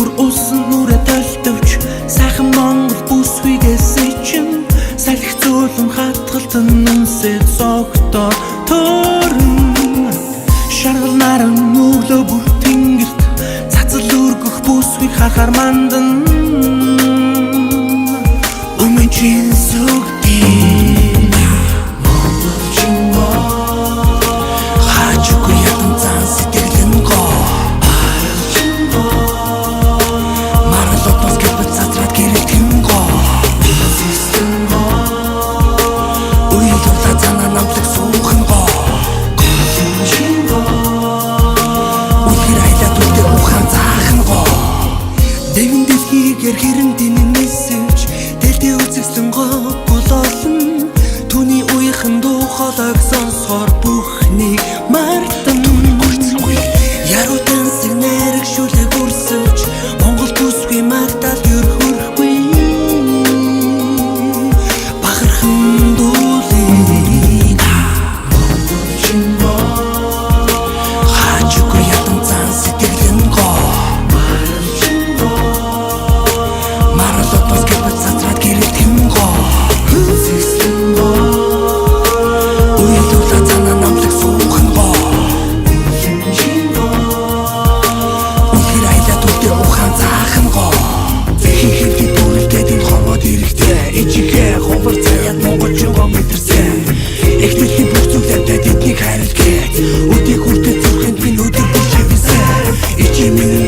Бүр усан нүрэ толтовч сайхан Монгол бүсгүйгээс ичим салхи зөөлөн хатгалтан нүнсэд согтоо төрн шаргал наран нүглөө бүр тэнгэрт цацал өргөх бүсгүйг харахаар мандан өмнө чин сүгдээ монголчин хачгүй ятан цан сэтгэлэн гоо Хэрэн динэмэсвч дэлдээ үзэсгэлэн гоо бололн түүний үеийн духалаг сонсохоор бүхнийг мартан яруу дансыг нэрэгшүүлэг үрсэж Монгол бүсгүй мартал ерхөрхгүй бахархан дуулын монголчин хачгүй ятан цан сэтгэлэн гоо Ичигээ ховор цаяад монголчин гоо мэдэрсэн Эхлэлийн бүх зүйлээрээ тэднийг хайрлах гээд Өдийг хүртэл зүрхэнд минь өдөр бүр шивсэн Ичи минь